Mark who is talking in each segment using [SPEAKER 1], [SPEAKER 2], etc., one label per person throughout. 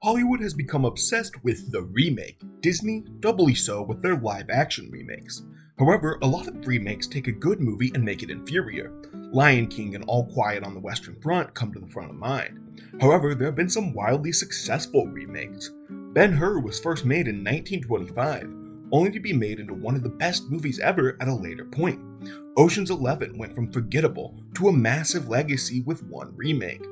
[SPEAKER 1] Hollywood has become obsessed with the remake, Disney doubly so with their live-action remakes. However, a lot of remakes take a good movie and make it inferior. Lion King and All Quiet on the Western Front come to the front of mind. However, there have been some wildly successful remakes. Ben-Hur was first made in 1925, only to be made into one of the best movies ever at a later point. Ocean's 11 went from forgettable to a massive legacy with one remake.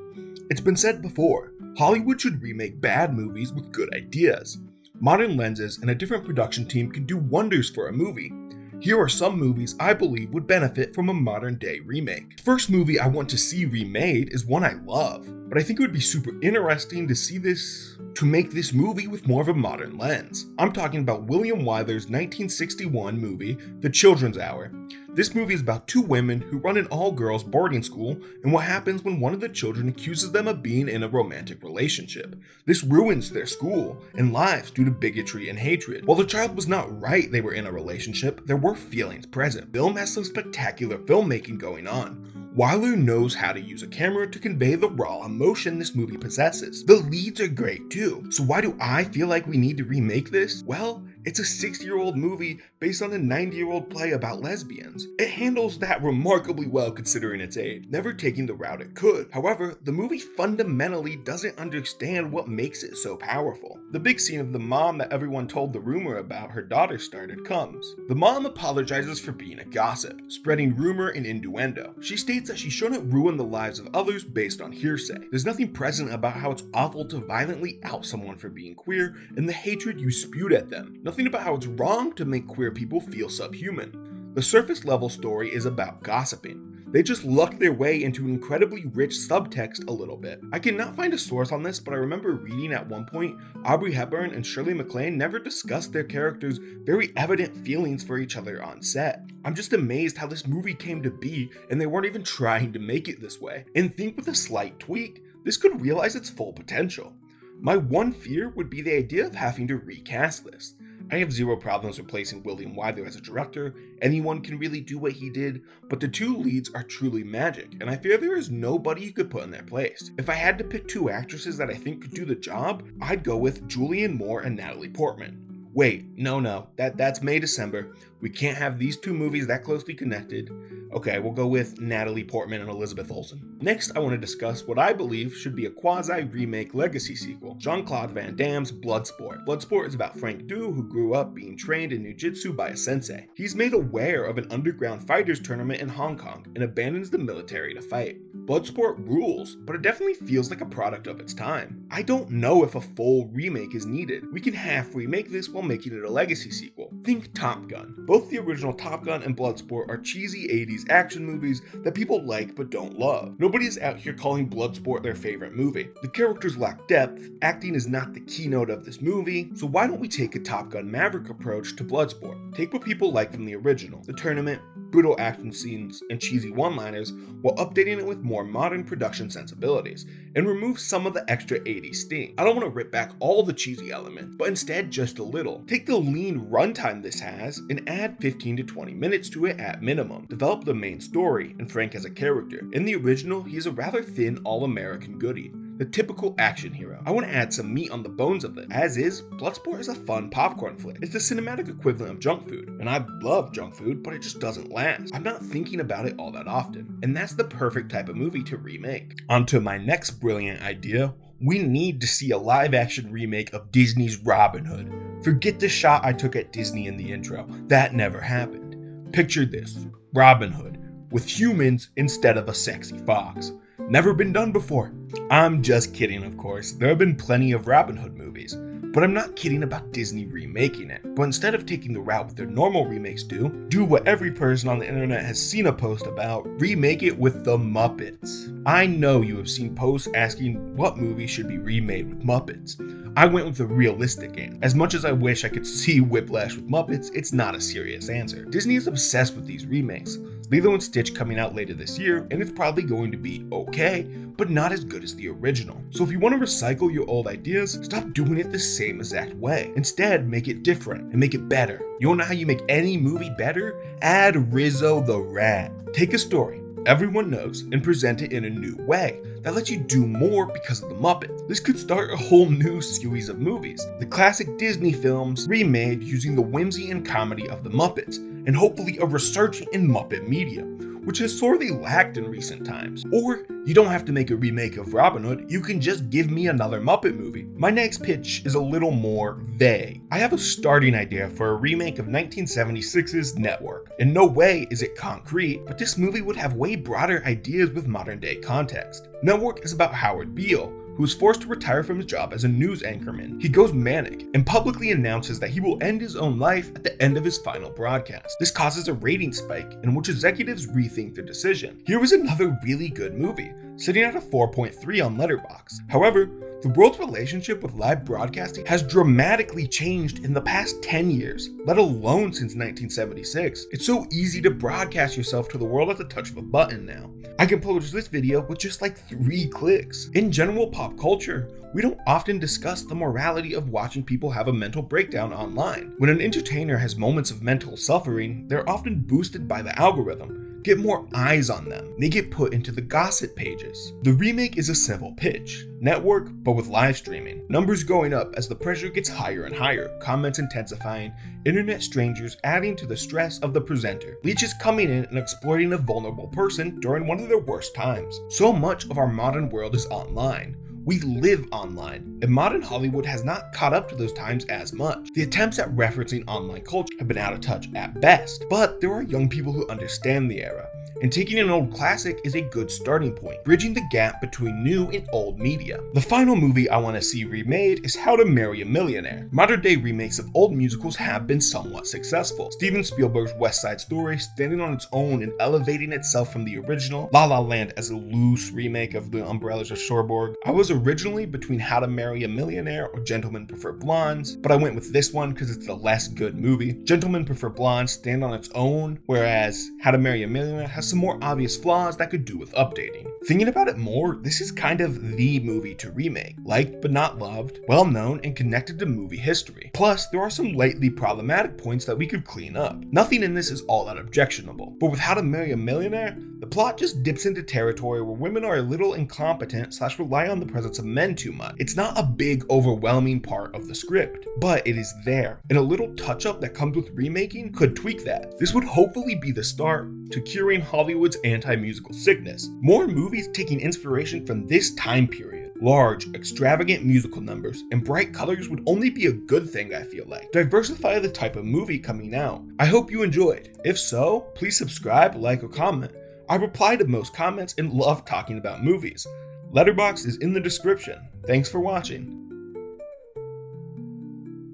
[SPEAKER 1] It's been said before, Hollywood should remake bad movies with good ideas. Modern lenses and a different production team can do wonders for a movie. Here are some movies I believe would benefit from a modern day remake. The first movie I want to see remade is one I love, but I think it would be super interesting to make this movie with more of a modern lens. I'm talking about William Wyler's 1961 movie, The Children's Hour. This movie is about two women who run an all-girls boarding school and what happens when one of the children accuses them of being in a romantic relationship. This ruins their school and lives due to bigotry and hatred. While the child was not right they were in a relationship, there were feelings present. The film has some spectacular filmmaking going on. Wyler knows how to use a camera to convey the raw emotion this movie possesses. The leads are great too, so why do I feel like we need to remake this? Well, it's a 60-year-old movie based on a 90-year-old play about lesbians. It handles that remarkably well considering its age, never taking the route it could. However, the movie fundamentally doesn't understand what makes it so powerful. The big scene of the mom that everyone told the rumor about her daughter started comes. The mom apologizes for being a gossip, spreading rumor and innuendo. She states that she shouldn't ruin the lives of others based on hearsay. There's nothing present about how it's awful to violently out someone for being queer and the hatred you spewed at them. Nothing about how it's wrong to make queer people feel subhuman. The surface level story is about gossiping. They just lucked their way into an incredibly rich subtext a little bit. I cannot find a source on this, but I remember reading at one point, Aubrey Hepburn and Shirley MacLaine never discussed their characters' very evident feelings for each other on set. I'm just amazed how this movie came to be and they weren't even trying to make it this way. And think with a slight tweak, this could realize its full potential. My one fear would be the idea of having to recast this. I have zero problems replacing William Wyler as a director, anyone can really do what he did, but the two leads are truly magic, and I fear there is nobody you could put in their place. If I had to pick two actresses that I think could do the job, I'd go with Julianne Moore and Natalie Portman. Wait, no, that's May-December. We can't have these two movies that closely connected. Okay, we'll go with Natalie Portman and Elizabeth Olsen. Next, I want to discuss what I believe should be a quasi-remake legacy sequel, Jean-Claude Van Damme's Bloodsport. Bloodsport is about Frank Du, who grew up being trained in Jiu-Jitsu by a sensei. He's made aware of an underground fighters tournament in Hong Kong and abandons the military to fight. Bloodsport rules, but it definitely feels like a product of its time. I don't know if a full remake is needed. We can half remake this while making it a legacy sequel. Think Top Gun. Both the original Top Gun and Bloodsport are cheesy 80s action movies that people like but don't love. Nobody is out here calling Bloodsport their favorite movie. The characters lack depth, acting is not the keynote of this movie, so why don't we take a Top Gun Maverick approach to Bloodsport? Take what people like from the original, the tournament, brutal action scenes, and cheesy one-liners, while updating it with more modern production sensibilities, and remove some of the extra 80s sting. I don't want to rip back all the cheesy elements, but instead just a little. Take the lean runtime this has, and add 15 to 20 minutes to it at minimum. Develop the main story, and Frank as a character. In the original, he is a rather thin all-American goodie, the typical action hero. I want to add some meat on the bones of it. As is, Bloodsport is a fun popcorn flick. It's the cinematic equivalent of junk food, and I love junk food, but it just doesn't last. I'm not thinking about it all that often, and that's the perfect type of movie to remake. On to my next brilliant idea. We need to see a live-action remake of Disney's Robin Hood. Forget the shot I took at Disney in the intro. That never happened. Picture this, Robin Hood, with humans instead of a sexy fox. Never been done before. I'm just kidding, of course. There have been plenty of Robin Hood movies, but I'm not kidding about Disney remaking it. But instead of taking the route their normal remakes do what every person on the internet has seen a post about, remake it with the Muppets. I know you have seen posts asking what movie should be remade with Muppets. I went with a realistic answer. As much as I wish I could see Whiplash with Muppets, it's not a serious answer. Disney is obsessed with these remakes. Lilo and Stitch coming out later this year, and it's probably going to be okay, but not as good as the original. So if you want to recycle your old ideas, stop doing it the same exact way. Instead, make it different and make it better. You know how you make any movie better? Add Rizzo the Rat. Take a story, what everyone knows and present it in a new way that lets you do more because of the Muppets. This could start a whole new series of movies, the classic Disney films remade using the whimsy and comedy of the Muppets, and hopefully a resurgence in Muppet media, which has sorely lacked in recent times. Or you don't have to make a remake of Robin Hood, you can just give me another Muppet movie. My next pitch is a little more vague. I have a starting idea for a remake of 1976's Network. In no way is it concrete, but this movie would have way broader ideas with modern day context. Network is about Howard Beale, who is forced to retire from his job as a news anchorman. He goes manic and publicly announces that he will end his own life at the end of his final broadcast. This causes a rating spike in which executives rethink their decision. Here is another really good movie, sitting at a 4.3 on Letterboxd. However, the world's relationship with live broadcasting has dramatically changed in the past 10 years, let alone since 1976. It's so easy to broadcast yourself to the world at the touch of a button now. I can publish this video with just like 3 clicks. In general pop culture, we don't often discuss the morality of watching people have a mental breakdown online. When an entertainer has moments of mental suffering, they're often boosted by the algorithm, get more eyes on them, they get put into the gossip pages. The remake is a simple pitch. Network, but with live streaming. Numbers going up as the pressure gets higher and higher, comments intensifying, internet strangers adding to the stress of the presenter, leeches coming in and exploiting a vulnerable person during one of their worst times. So much of our modern world is online. We live online, and modern Hollywood has not caught up to those times as much. The attempts at referencing online culture have been out of touch at best, but there are young people who understand the era, and taking an old classic is a good starting point, bridging the gap between new and old media. The final movie I want to see remade is How to Marry a Millionaire. Modern day remakes of old musicals have been somewhat successful. Steven Spielberg's West Side Story standing on its own and elevating itself from the original, La La Land as a loose remake of The Umbrellas of Cherbourg. I was originally between How to Marry a Millionaire or Gentlemen Prefer Blondes, but I went with this one because it's the less good movie. Gentlemen Prefer Blondes stand on its own, whereas How to Marry a Millionaire has some more obvious flaws that could do with updating. Thinking about it more, this is kind of the movie to remake. Liked but not loved, well known and connected to movie history. Plus, there are some lately problematic points that we could clean up. Nothing in this is all that objectionable, but with How to Marry a Millionaire, the plot just dips into territory where women are a little incompetent / rely on the presence of men too much. It's not a big, overwhelming part of the script, but it is there, and a little touch-up that comes with remaking could tweak that. This would hopefully be the start to curing Hollywood's anti-musical sickness. More movies taking inspiration from this time period. Large, extravagant musical numbers and bright colors would only be a good thing, I feel like. Diversify the type of movie coming out. I hope you enjoyed. If so, please subscribe, like, or comment. I reply to most comments and love talking about movies. Letterboxd is in the description. Thanks for watching.